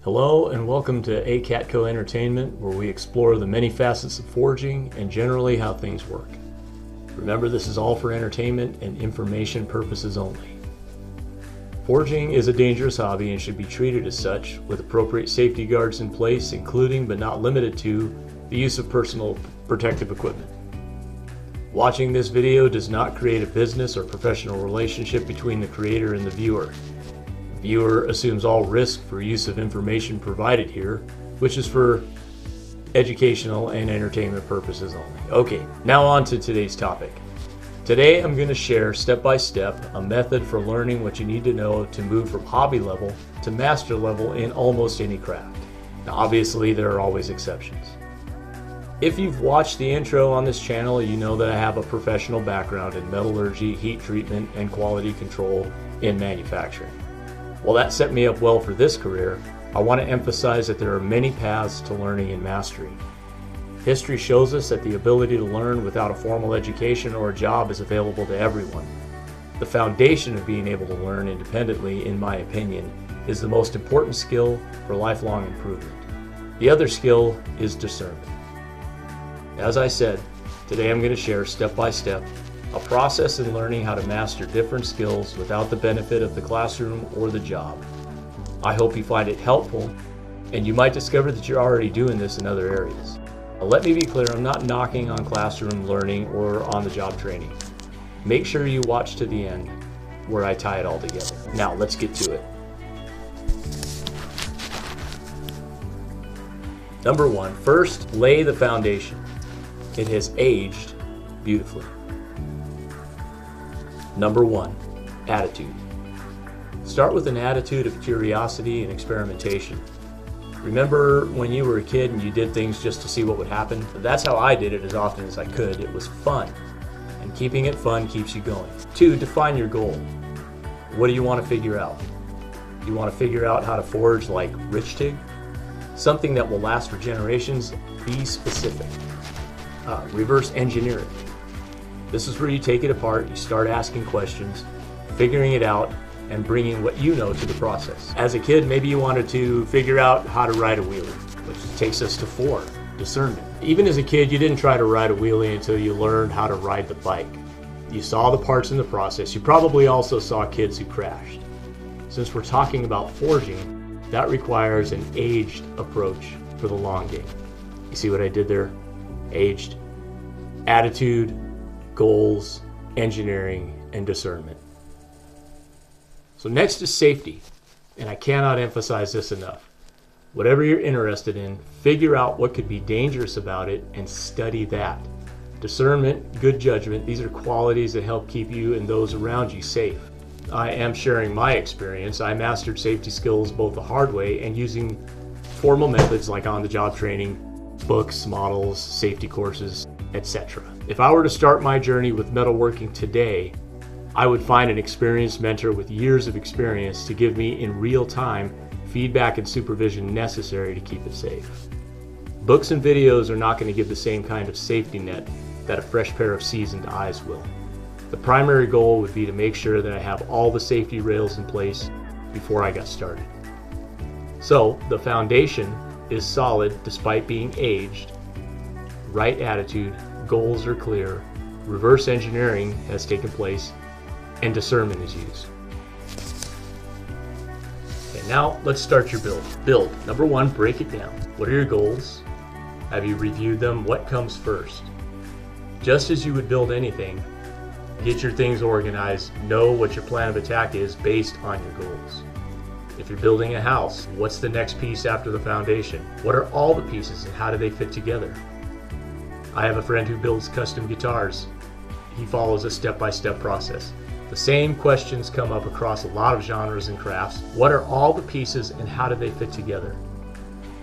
Hello and welcome to ACATCO Entertainment, where we explore the many facets of forging and generally how things work. Remember, this is all for entertainment and information purposes only. Forging is a dangerous hobby and should be treated as such, with appropriate safety guards in place, including but not limited to the use of personal protective equipment. Watching this video does not create a business or professional relationship between the creator and the viewer. The viewer assumes all risk for use of information provided here, which is for educational and entertainment purposes only. Okay, now on to today's topic. Today I'm going to share step by step a method for learning what you need to know to move from hobby level to master level in almost any craft. Now obviously there are always exceptions. If you've watched the intro on this channel, you know that I have a professional background in metallurgy, heat treatment, and quality control in manufacturing. While that set me up well for this career, I want to emphasize that there are many paths to learning and mastery. History shows us that the ability to learn without a formal education or a job is available to everyone. The foundation of being able to learn independently, in my opinion, is the most important skill for lifelong improvement. The other skill is discernment. As I said, today I'm going to share step by step a process in learning how to master different skills without the benefit of the classroom or the job. I hope you find it helpful, and you might discover that you're already doing this in other areas. Now, let me be clear, I'm not knocking on classroom learning or on the job training. Make sure you watch to the end where I tie it all together. Now let's get to it. Number one, first lay the foundation. It has aged beautifully. Number one, attitude. Start with an attitude of curiosity and experimentation. Remember when you were a kid and you did things just to see what would happen? That's how I did it as often as I could. It was fun, and keeping it fun keeps you going. Two, define your goal. What do you want to figure out? You want to figure out how to forge like Rich TIG? Something that will last for generations? Be specific. Reverse engineer it. This is where you take it apart, you start asking questions, figuring it out, and bringing what you know to the process. As a kid, maybe you wanted to figure out how to ride a wheelie, which takes us to 4, discernment. Even as a kid, you didn't try to ride a wheelie until you learned how to ride the bike. You saw the parts in the process. You probably also saw kids who crashed. Since we're talking about forging, that requires an aged approach for the long game. You see what I did there? Aged. Attitude, goals, engineering, and discernment. So next is safety, and I cannot emphasize this enough. Whatever you're interested in, figure out what could be dangerous about it and study that. Discernment, good judgment, these are qualities that help keep you and those around you safe. I am sharing my experience. I mastered safety skills both the hard way and using formal methods like on-the-job training, books, models, safety courses, etc. If I were to start my journey with metalworking today, I would find an experienced mentor with years of experience to give me in real time feedback and supervision necessary to keep it safe. Books and videos are not going to give the same kind of safety net that a fresh pair of seasoned eyes will. The primary goal would be to make sure that I have all the safety rails in place before I got started. So the foundation is solid despite being aged. Right attitude, goals are clear, reverse engineering has taken place, and discernment is used. Okay, now let's start your build. Number one, break it down. What are your goals? Have you reviewed them? What comes first? Just as you would build anything, get your things organized, know what your plan of attack is based on your goals. If you're building a house, what's the next piece after the foundation? What are all the pieces and how do they fit together? I have a friend who builds custom guitars. He follows a step-by-step process. The same questions come up across a lot of genres and crafts. What are all the pieces and how do they fit together?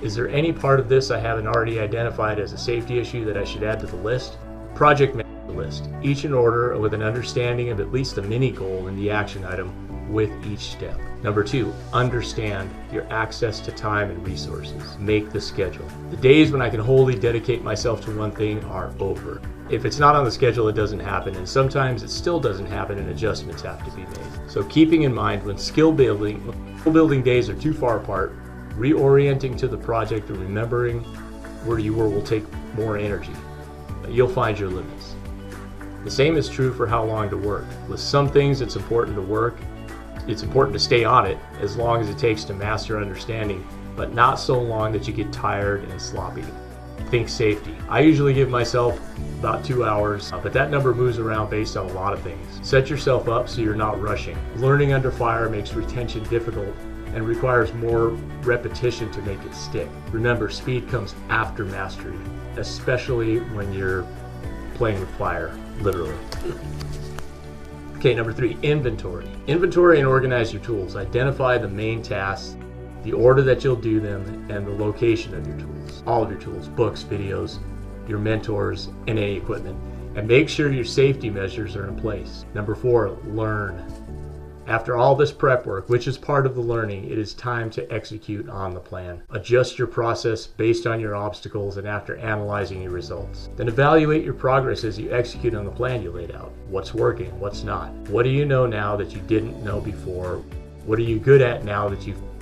Is there any part of this I haven't already identified as a safety issue that I should add to the list? Project manager list, each in order with an understanding of at least a mini goal in the action item with each step. Number two, understand your access to time and resources. Make the schedule. The days when I can wholly dedicate myself to one thing are over. If it's not on the schedule, it doesn't happen, and sometimes it still doesn't happen and adjustments have to be made. So keeping in mind when skill building days are too far apart, Reorienting to the project and remembering where you were will take more energy. You'll find your limits. The same is true for how long to work. With some things it's important to work. It's important to stay on it as long as it takes to master understanding, but not so long that you get tired and sloppy. Think safety. I usually give myself about 2 hours, but that number moves around based on a lot of things. Set yourself up so you're not rushing. Learning under fire makes retention difficult and requires more repetition to make it stick. Remember, speed comes after mastery, especially when you're playing with fire, literally. Okay, number 3, inventory. Inventory and organize your tools. Identify the main tasks, the order that you'll do them, and the location of your tools. All of your tools, books, videos, your mentors, and any equipment. And make sure your safety measures are in place. Number 4, learn. After all this prep work, which is part of the learning, it is time to execute on the plan. Adjust your process based on your obstacles and after analyzing your results. Then evaluate your progress as you execute on the plan you laid out. What's working, what's not? What do you know now that you didn't know before? What are you good at now that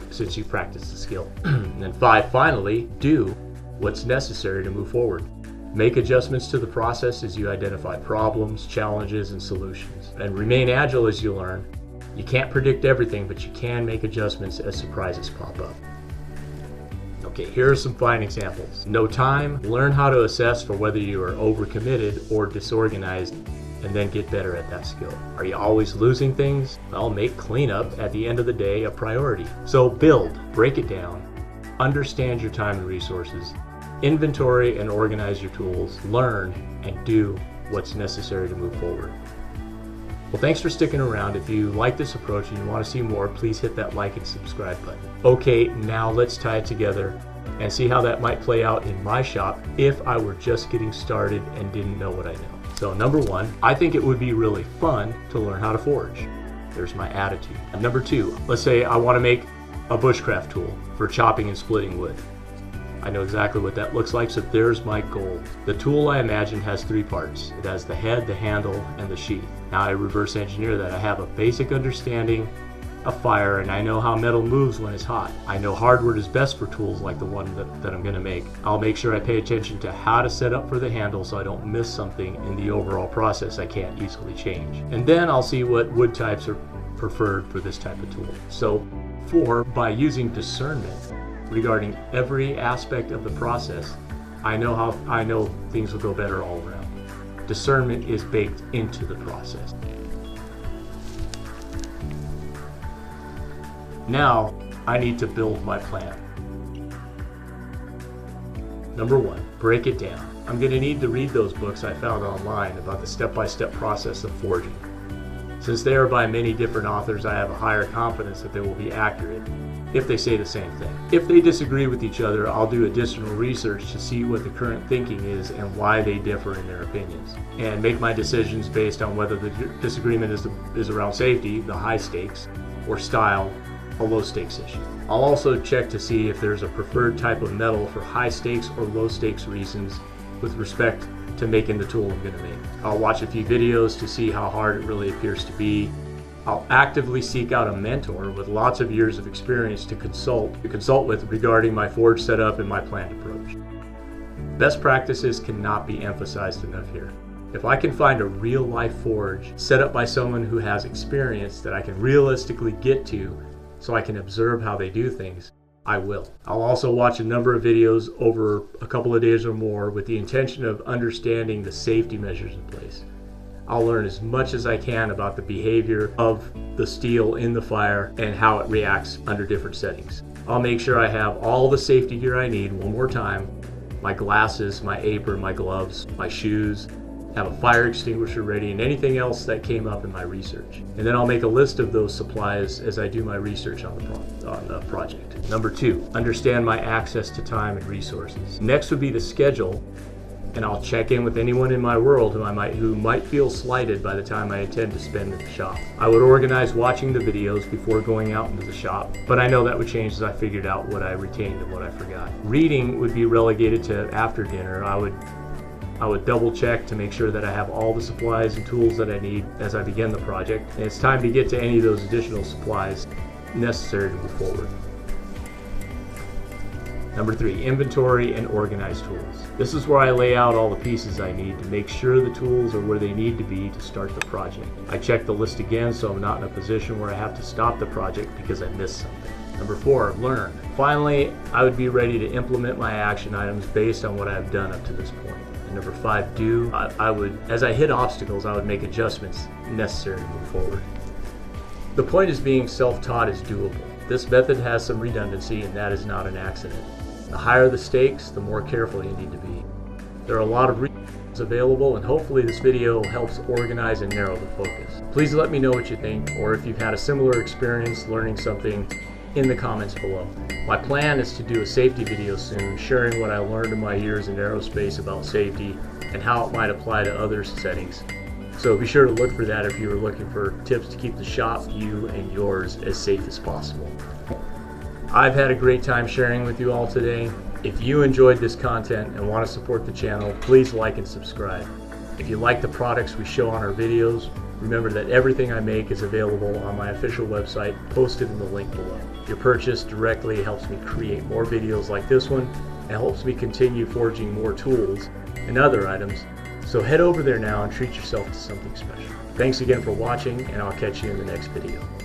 since you've practiced the skill? And then 5, finally, do what's necessary to move forward. Make adjustments to the process as you identify problems, challenges, and solutions. And remain agile as you learn. You can't predict everything, but you can make adjustments as surprises pop up. Okay, here are some fine examples. No time. Learn how to assess for whether you are overcommitted or disorganized, and then get better at that skill. Are you always losing things? Well, make cleanup at the end of the day a priority. So build, break it down, understand your time and resources, inventory and organize your tools, learn, and do what's necessary to move forward. Well, thanks for sticking around. If you like this approach and you want to see more, please hit that like and subscribe button. Okay, now let's tie it together and see how that might play out in my shop if I were just getting started and didn't know what I know. So number 1, I think it would be really fun to learn how to forge. There's my attitude. And number 2, let's say I want to make a bushcraft tool for chopping and splitting wood. I know exactly what that looks like, so there's my goal. The tool I imagine has 3 parts. It has the head, the handle, and the sheath. Now I reverse engineer that. I have a basic understanding of fire, and I know how metal moves when it's hot. I know hardwood is best for tools like the one that I'm going to make. I'll make sure I pay attention to how to set up for the handle so I don't miss something in the overall process I can't easily change. And then I'll see what wood types are preferred for this type of tool. So 4, by using discernment regarding every aspect of the process, I know things will go better all around. Discernment is baked into the process. Now, I need to build my plan. Number 1, break it down. I'm going to need to read those books I found online about the step-by-step process of forging. Since they are by many different authors, I have a higher confidence that they will be accurate if they say the same thing. If they disagree with each other, I'll do additional research to see what the current thinking is and why they differ in their opinions, and make my decisions based on whether the disagreement is around safety, the high stakes, or style, a low stakes issue. I'll also check to see if there's a preferred type of metal for high stakes or low stakes reasons with respect to making the tool I'm going to make. I'll watch a few videos to see how hard it really appears to be. I'll actively seek out a mentor with lots of years of experience to consult with regarding my forge setup and my planned approach. Best practices cannot be emphasized enough here. If I can find a real-life forge set up by someone who has experience that I can realistically get to so I can observe how they do things, I will. I'll also watch a number of videos over a couple of days or more with the intention of understanding the safety measures in place. I'll learn as much as I can about the behavior of the steel in the fire and how it reacts under different settings. I'll make sure I have all the safety gear I need one more time: my glasses, my apron, my gloves, my shoes, have a fire extinguisher ready, and anything else that came up in my research. And then I'll make a list of those supplies as I do my research on the project. Number 2, understand my access to time and resources. Next would be the schedule, and I'll check in with anyone in my world who might feel slighted by the time I intend to spend in the shop. I would organize watching the videos before going out into the shop, but I know that would change as I figured out what I retained and what I forgot. Reading would be relegated to after dinner. I would double check to make sure that I have all the supplies and tools that I need as I begin the project, and it's time to get to any of those additional supplies necessary to move forward. Number 3, inventory and organize tools. This is where I lay out all the pieces I need to make sure the tools are where they need to be to start the project. I check the list again so I'm not in a position where I have to stop the project because I missed something. Number 4, learn. Finally, I would be ready to implement my action items based on what I've done up to this point. And number 5, do. As I hit obstacles, I would make adjustments necessary to move forward. The point is being self-taught is doable. This method has some redundancy, and that is not an accident. The higher the stakes, the more careful you need to be. There are a lot of resources available, and hopefully this video helps organize and narrow the focus. Please let me know what you think, or if you've had a similar experience learning something, in the comments below. My plan is to do a safety video soon, sharing what I learned in my years in aerospace about safety and how it might apply to other settings. So be sure to look for that if you are looking for tips to keep the shop, you, and yours as safe as possible. I've had a great time sharing with you all today. If you enjoyed this content and want to support the channel, please like and subscribe. If you like the products we show on our videos, remember that everything I make is available on my official website, posted in the link below. Your purchase directly helps me create more videos like this one and helps me continue forging more tools and other items. So head over there now and treat yourself to something special. Thanks again for watching, and I'll catch you in the next video.